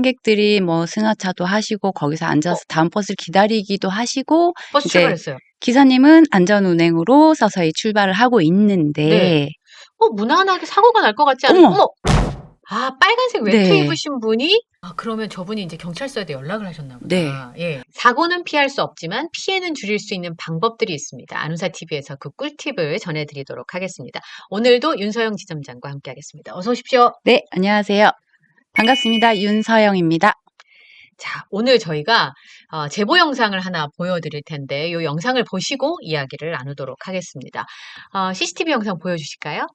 승객들이 뭐 승하차도 하시고 거기서 앉아서 다음 버스를 기다리기도 하시고 버스 이제 출발했어요. 기사님은 안전운행으로 서서히 출발을 하고 네. 있는데 무난하게 사고가 날 것 같지 않은 어머! 빨간색 외투 네. 입으신 분이 그러면 저분이 이제 경찰서에 연락을 하셨나 보다. 네. 예. 사고는 피할 수 없지만 피해는 줄일 수 있는 방법들이 있습니다. 아누사 TV에서 그 꿀팁을 전해드리도록 하겠습니다. 오늘도 윤서영 지점장과 함께하겠습니다. 어서 오십시오. 네, 안녕하세요. 반갑습니다. 윤서영입니다. 자, 오늘 저희가 제보 영상을 하나 보여드릴 텐데 이 영상을 보시고 이야기를 나누도록 하겠습니다. CCTV 영상 보여주실까요?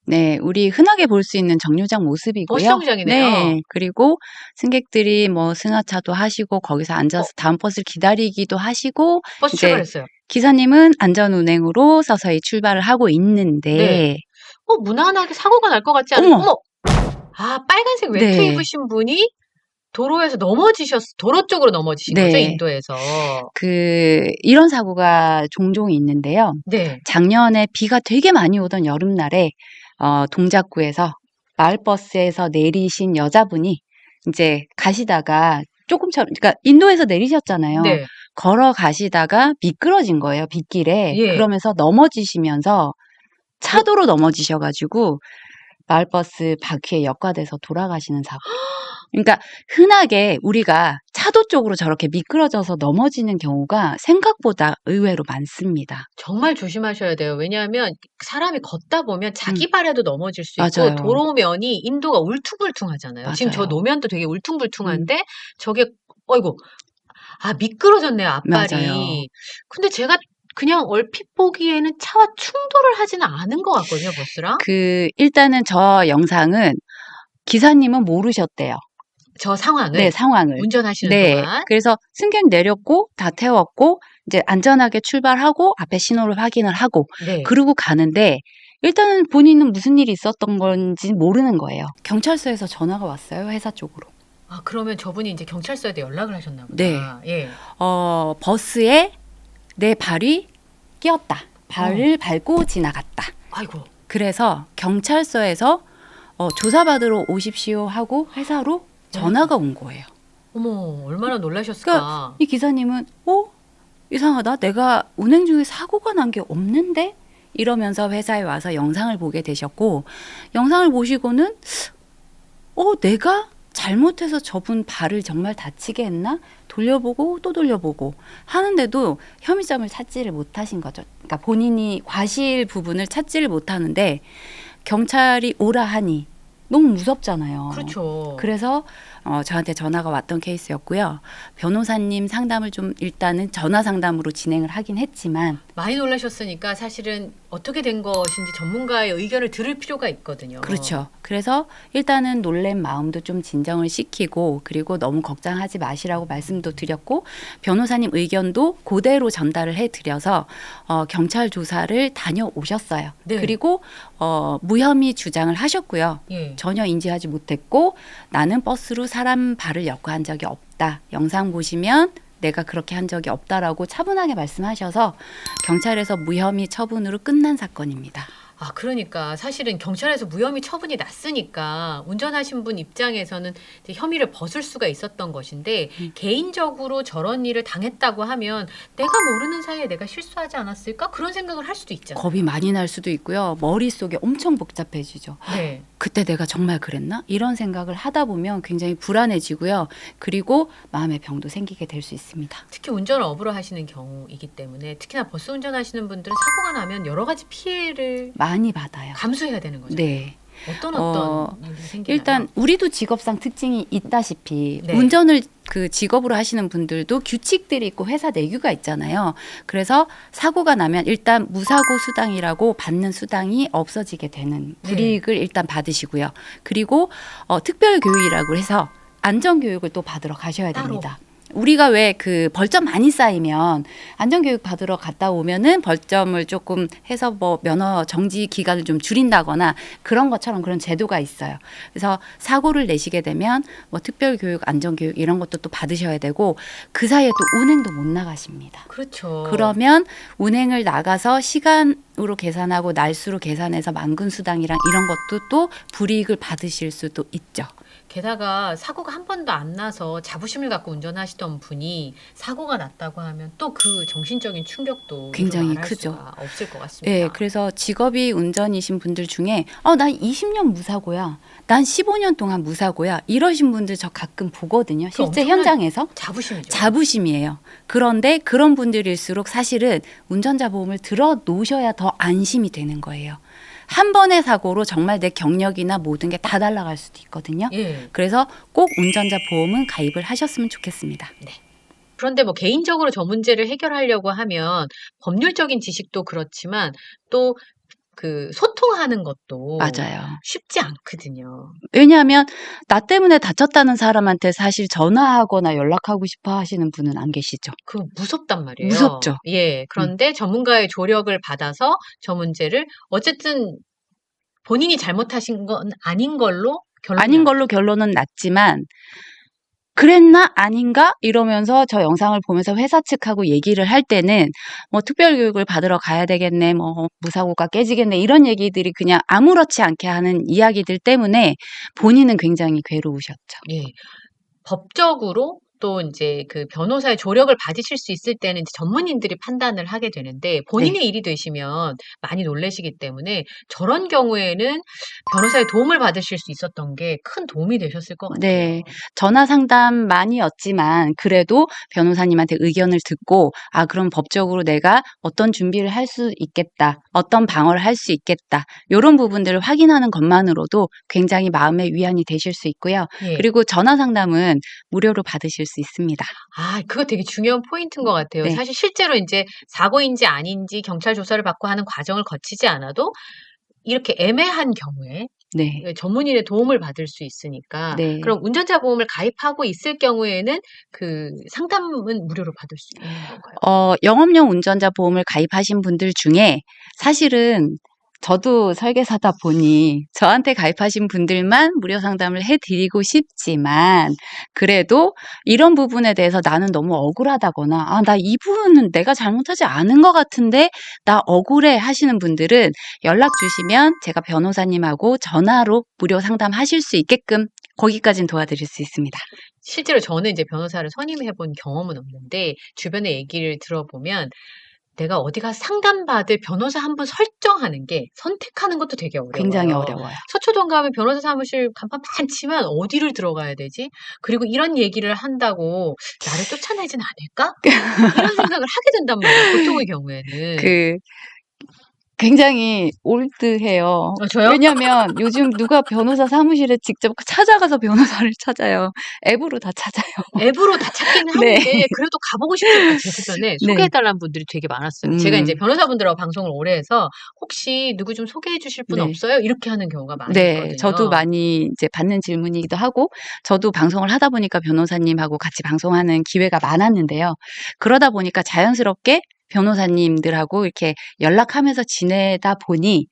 네, 우리 흔하게 볼 수 있는 정류장 모습이고요. 버스 정류장이네요. 네, 그리고 승객들이 뭐 승하차도 하시고 거기서 앉아서 다음 버스를 기다리기도 하시고 버스 이제 출발했어요. 기사님은 안전운행으로 서서히 출발을 하고 있는데 네. 무난하게 사고가 날 것 같지 않은 어머! 빨간색 외투 네. 입으신 분이 도로에서 도로 쪽으로 넘어지신 거죠, 네. 인도에서. 이런 사고가 종종 있는데요. 네. 작년에 비가 되게 많이 오던 여름날에 동작구에서 마을버스에서 내리신 여자분이 이제 가시다가 그러니까 인도에서 내리셨잖아요. 네. 걸어가시다가 미끄러진 거예요, 빗길에. 예. 그러면서 넘어지시면서 차도로 넘어지셔가지고 마을버스 바퀴에 역과돼서 돌아가시는 사고. 그러니까 흔하게 우리가 차도 쪽으로 저렇게 미끄러져서 넘어지는 경우가 생각보다 의외로 많습니다. 정말 조심하셔야 돼요. 왜냐하면 사람이 걷다 보면 자기 발에도 넘어질 수 있고 맞아요. 도로면이 인도가 울퉁불퉁하잖아요. 지금 저 맞아요. 노면도 되게 울퉁불퉁한데 저게 어이구 미끄러졌네요, 앞발이. 맞아요. 근데 제가 그냥 얼핏 보기에는 차와 충돌을 하지는 않은 것 같거든요, 버스랑. 일단은 저 영상은 기사님은 모르셨대요. 저 상황을. 네, 상황을. 운전하시는 네. 동안. 그래서 승객 내렸고 다 태웠고 이제 안전하게 출발하고 앞에 신호를 확인을 하고 네. 그러고 가는데 일단은 본인은 무슨 일이 있었던 건지 모르는 거예요. 경찰서에서 전화가 왔어요, 회사 쪽으로. 그러면 저분이 이제 경찰서에 연락을 하셨나 보다. 네. 예. 버스에 내 발이 끼었다. 발을 밟고 지나갔다. 아이고. 그래서 경찰서에서 조사받으러 오십시오 하고 회사로 전화가 온 거예요. 어머, 얼마나 놀라셨을까. 그러니까 이 기사님은 이상하다. 내가 운행 중에 사고가 난 게 없는데? 이러면서 회사에 와서 영상을 보게 되셨고 영상을 보시고는 내가 잘못해서 저분 발을 정말 다치게 했나? 돌려보고 또 돌려보고 하는데도 혐의점을 찾지를 못하신 거죠. 그러니까 본인이 과실 부분을 찾지를 못하는데 경찰이 오라 하니 너무 무섭잖아요. 그렇죠. 그래서 저한테 전화가 왔던 케이스였고요. 변호사님 상담을 좀 일단은 전화 상담으로 진행을 하긴 했지만 많이 놀라셨으니까 사실은 어떻게 된 것인지 전문가의 의견을 들을 필요가 있거든요. 그렇죠. 그래서 일단은 놀란 마음도 좀 진정을 시키고 그리고 너무 걱정하지 마시라고 말씀도 드렸고 변호사님 의견도 그대로 전달을 해드려서 경찰 조사를 다녀오셨어요. 네. 그리고 무혐의 주장을 하셨고요. 예. 전혀 인지하지 못했고 나는 버스로 사람 발을 역과한 적이 없다. 영상 보시면 내가 그렇게 한 적이 없다라고 차분하게 말씀하셔서 경찰에서 무혐의 처분으로 끝난 사건입니다. 그러니까 사실은 경찰에서 무혐의 처분이 났으니까 운전하신 분 입장에서는 이제 혐의를 벗을 수가 있었던 것인데 개인적으로 저런 일을 당했다고 하면 내가 모르는 사이에 내가 실수하지 않았을까? 그런 생각을 할 수도 있잖아요. 겁이 많이 날 수도 있고요. 머릿속에 엄청 복잡해지죠. 네. 그때 내가 정말 그랬나? 이런 생각을 하다 보면 굉장히 불안해지고요. 그리고 마음의 병도 생기게 될 수 있습니다. 특히 운전을 업으로 하시는 경우이기 때문에 특히나 버스 운전하시는 분들은 사고가 나면 여러 가지 피해를 많이 받아요. 감수해야 되는 거죠. 네. 어떤 일이 생기나요? 일단 우리도 직업상 특징이 있다시피 네. 운전을 직업으로 하시는 분들도 규칙들이 있고 회사 내규가 있잖아요. 그래서 사고가 나면 일단 무사고 수당이라고 받는 수당이 없어지게 되는 불이익을 일단 받으시고요. 그리고 특별교육이라고 해서 안전교육을 또 받으러 가셔야 따로. 됩니다. 우리가 왜 벌점 많이 쌓이면 안전교육 받으러 갔다 오면은 벌점을 조금 해서 뭐 면허 정지 기간을 좀 줄인다거나 그런 것처럼 그런 제도가 있어요. 그래서 사고를 내시게 되면 뭐 특별교육, 안전교육 이런 것도 또 받으셔야 되고 그 사이에 또 운행도 못 나가십니다. 그렇죠. 그러면 운행을 나가서 시간으로 계산하고 날수로 계산해서 만근 수당이랑 이런 것도 또 불이익을 받으실 수도 있죠. 게다가 사고가 한 번도 안 나서 자부심을 갖고 운전하시던 분이 사고가 났다고 하면 또 그 정신적인 충격도 굉장히 말할 크죠. 수가 없을 것 네, 같습니다. 그래서 직업이 운전이신 분들 중에 난 20년 무사고야. 난 15년 동안 무사고야. 이러신 분들 저 가끔 보거든요. 그 실제 엄청난 현장에서. 자부심이죠. 자부심이에요. 그런데 그런 분들일수록 사실은 운전자 보험을 들어 놓으셔야 더 안심이 되는 거예요. 한 번의 사고로 정말 내 경력이나 모든 게 다 날아갈 수도 있거든요. 예. 그래서 꼭 운전자 보험은 가입을 하셨으면 좋겠습니다. 그런데 뭐 개인적으로 저 문제를 해결하려고 하면 법률적인 지식도 그렇지만 또 그 소통하는 것도 맞아요. 쉽지 않거든요. 왜냐하면 나 때문에 다쳤다는 사람한테 사실 전화하거나 연락하고 싶어 하시는 분은 안 계시죠. 그 무섭단 말이에요. 무섭죠. 예. 그런데 전문가의 조력을 받아서 저 문제를 어쨌든 본인이 잘못하신 건 아닌 걸로 결론이 아닌 나요. 걸로 결론은 났지만 그랬나 아닌가 이러면서 저 영상을 보면서 회사 측하고 얘기를 할 때는 뭐 특별교육을 받으러 가야 되겠네, 뭐 무사고가 깨지겠네 이런 얘기들이 그냥 아무렇지 않게 하는 이야기들 때문에 본인은 굉장히 괴로우셨죠. 예. 법적으로 또 인제 그 변호사의 조력을 받으실 수 있을 때는 이제 전문인들이 판단을 하게 되는데 본인의 일이 되시면 많이 놀라시기 때문에 저런 경우에는 변호사의 도움을 받으실 수 있었던 게 큰 도움이 되셨을 것 같아요. 네. 전화 상담만이었지만 그래도 변호사님한테 의견을 듣고 그럼 법적으로 내가 어떤 준비를 할 수 있겠다. 어떤 방어를 할 수 있겠다. 요런 부분들을 확인하는 것만으로도 굉장히 마음의 위안이 되실 수 있고요. 예. 그리고 전화 상담은 무료로 받으실 수 있습니다. 그거 되게 중요한 포인트인 것 같아요. 네. 사실 실제로 인제 사고인지 아닌지 경찰 조사를 받고 하는 과정을 거치지 않아도 이렇게 애매한 경우에 네. 전문인의 도움을 받을 수 있으니까 네. 그럼 운전자 보험을 가입하고 있을 경우에는 그 상담은 무료로 받을 수 있는 건가요? 영업용 운전자 보험을 가입하신 분들 중에 사실은 저도 설계사다 보니 저한테 가입하신 분들만 무료 상담을 해드리고 싶지만 그래도 이런 부분에 대해서 나는 너무 억울하다거나 나 이 부분은 내가 잘못하지 않은 것 같은데 나 억울해 하시는 분들은 연락 주시면 제가 변호사님하고 전화로 무료 상담하실 수 있게끔 거기까지는 도와드릴 수 있습니다. 실제로 저는 이제 변호사를 선임해 본 경험은 없는데 주변의 얘기를 들어보면 내가 어디 가서 상담받을 변호사 한 분 설정하는 게 선택하는 것도 되게 어려워요. 굉장히 어려워요. 서초동 가면 변호사 사무실 간판 많지만 어디를 들어가야 되지? 그리고 이런 얘기를 한다고 나를 쫓아내진 않을까? 이런 생각을 하게 된단 말이에요. 보통의 경우에는. 굉장히 올드해요. 저요? 왜냐면 요즘 누가 변호사 사무실에 직접 찾아가서 변호사를 찾아요. 앱으로 다 찾아요. 앱으로 다 찾기는 네. 하는데 그래도 가보고 싶으니까 제 주변에 네. 소개해 달라는 분들이 되게 많았어요. 제가 음. 이제 변호사분들하고 방송을 오래 해서 혹시 누구 좀 소개해 주실 분 네. 없어요? 이렇게 하는 경우가 많이 네. 있거든요. 저도 많이 이제 받는 질문이기도 하고 저도 방송을 하다 보니까 변호사님하고 같이 방송하는 기회가 많았는데요. 그러다 보니까 자연스럽게 변호사님들하고 이렇게 연락하면서 지내다 보니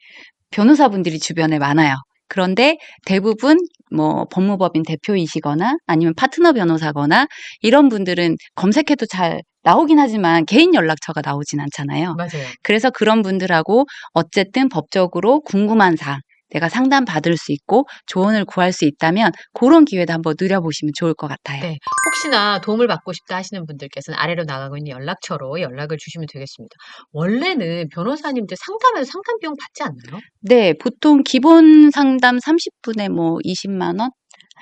변호사분들이 주변에 많아요. 그런데 대부분 뭐 법무법인 대표이시거나 아니면 파트너 변호사거나 이런 분들은 검색해도 잘 나오긴 하지만 개인 연락처가 나오진 않잖아요. 맞아요. 그래서 그런 분들하고 어쨌든 법적으로 궁금한 사항, 내가 상담받을 수 있고 조언을 구할 수 있다면 그런 기회도 한번 누려보시면 좋을 것 같아요. 네. 혹시나 도움을 받고 싶다 하시는 분들께서는 아래로 나가고 있는 연락처로 연락을 주시면 되겠습니다. 원래는 변호사님들 상담해서 상담 비용 받지 않나요? 네, 보통 기본 상담 30분에 뭐 20만 원,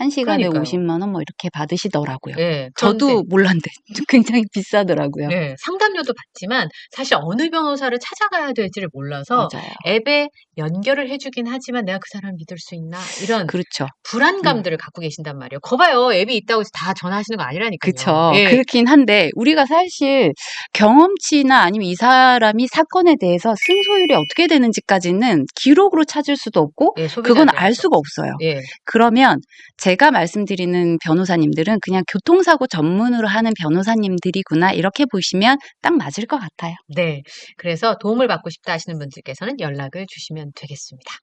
1시간에 그러니까요. 50만 원 뭐 이렇게 받으시더라고요. 예. 저도 몰랐는데 굉장히 비싸더라고요. 네, 상담료도 받지만 사실 어느 변호사를 찾아가야 될지를 몰라서 맞아요. 앱에 연결을 해주긴 하지만 내가 그 사람을 믿을 수 있나 이런 그렇죠. 불안감들을 갖고 계신단 말이에요. 거봐요, 앱이 있다고 해서 다 전화하시는 거 아니라니까요. 그쵸. 예. 그렇긴 한데 우리가 사실 경험치나 아니면 이 사람이 사건에 대해서 승소율이 어떻게 되는지까지는 기록으로 찾을 수도 없고 예, 그건 소비자한테 알 수가 없어요. 예. 그러면 제가 말씀드리는 변호사님들은 그냥 교통사고 전문으로 하는 변호사님들이구나 이렇게 보시면 딱 맞을 것 같아요. 네. 그래서 도움을 받고 싶다 하시는 분들께서는 연락을 주시면 되겠습니다.